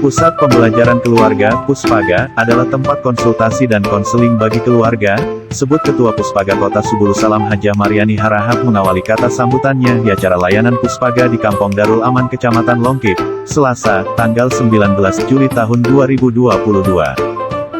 Pusat Pembelajaran Keluarga, Puspaga, adalah tempat konsultasi dan konseling bagi keluarga, sebut Ketua Puspaga Kota Subulu Salam Hajah Maryani Harahap mengawali kata sambutannya di acara layanan Puspaga di Kampung Darul Aman Kecamatan Longkip, Selasa, tanggal 19 Juli tahun 2022.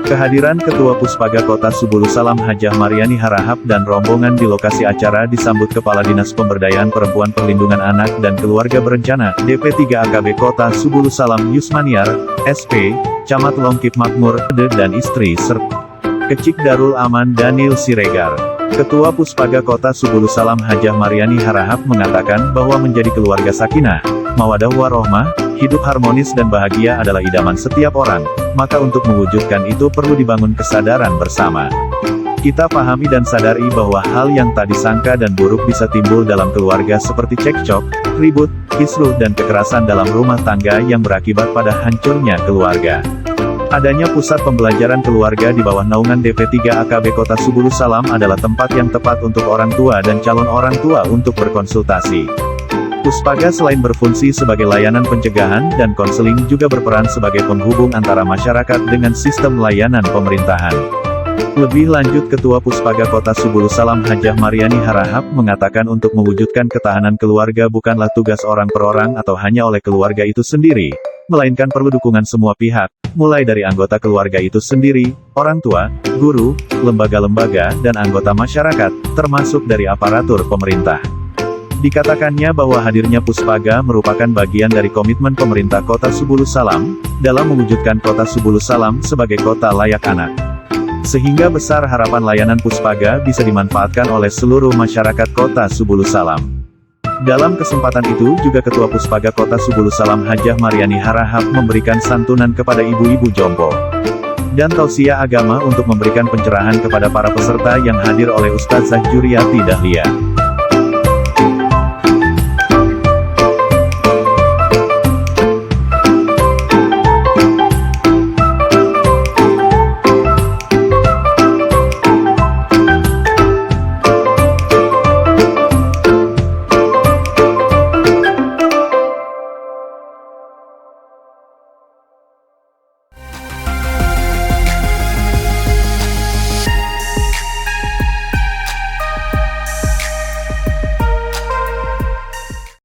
Kehadiran Ketua Puspaga Kota Subulu Salam Hajah Maryani Harahap dan rombongan di lokasi acara disambut Kepala Dinas Pemberdayaan Perempuan Perlindungan Anak dan Keluarga Berencana, DP3 AKB Kota Subulu Salam Yusmaniar, SP, Camat Longkip Makmur, dan istri serta Kecik Darul Aman Daniel Siregar. Ketua Puspaga Kota Subulu Salam Hajah Maryani Harahap mengatakan bahwa menjadi keluarga sakinah, mawadah warohmah, hidup harmonis dan bahagia adalah idaman setiap orang, maka untuk mewujudkan itu perlu dibangun kesadaran bersama. Kita pahami dan sadari bahwa hal yang tak disangka dan buruk bisa timbul dalam keluarga seperti cekcok, ribut, kisruh dan kekerasan dalam rumah tangga yang berakibat pada hancurnya keluarga. Adanya Pusat Pembelajaran Keluarga di bawah naungan DP3 AKB Kota Subulu Salam adalah tempat yang tepat untuk orang tua dan calon orang tua untuk berkonsultasi. Puspaga selain berfungsi sebagai layanan pencegahan dan konseling juga berperan sebagai penghubung antara masyarakat dengan sistem layanan pemerintahan. Lebih lanjut Ketua Puspaga Kota Subulu Salam Hajah Maryani Harahap mengatakan untuk mewujudkan ketahanan keluarga bukanlah tugas orang per orang atau hanya oleh keluarga itu sendiri, melainkan perlu dukungan semua pihak, mulai dari anggota keluarga itu sendiri, orang tua, guru, lembaga-lembaga dan anggota masyarakat, termasuk dari aparatur pemerintah. Dikatakannya bahwa hadirnya Puspaga merupakan bagian dari komitmen pemerintah Kota Subulu Salam, dalam mewujudkan Kota Subulu Salam sebagai kota layak anak. Sehingga besar harapan layanan Puspaga bisa dimanfaatkan oleh seluruh masyarakat Kota Subulu Salam. Dalam kesempatan itu juga Ketua Puspaga Kota Subulu Salam Hajah Maryani Harahap memberikan santunan kepada ibu-ibu jompo dan tausiah agama untuk memberikan pencerahan kepada para peserta yang hadir oleh Ustazah Juriati Dahlia.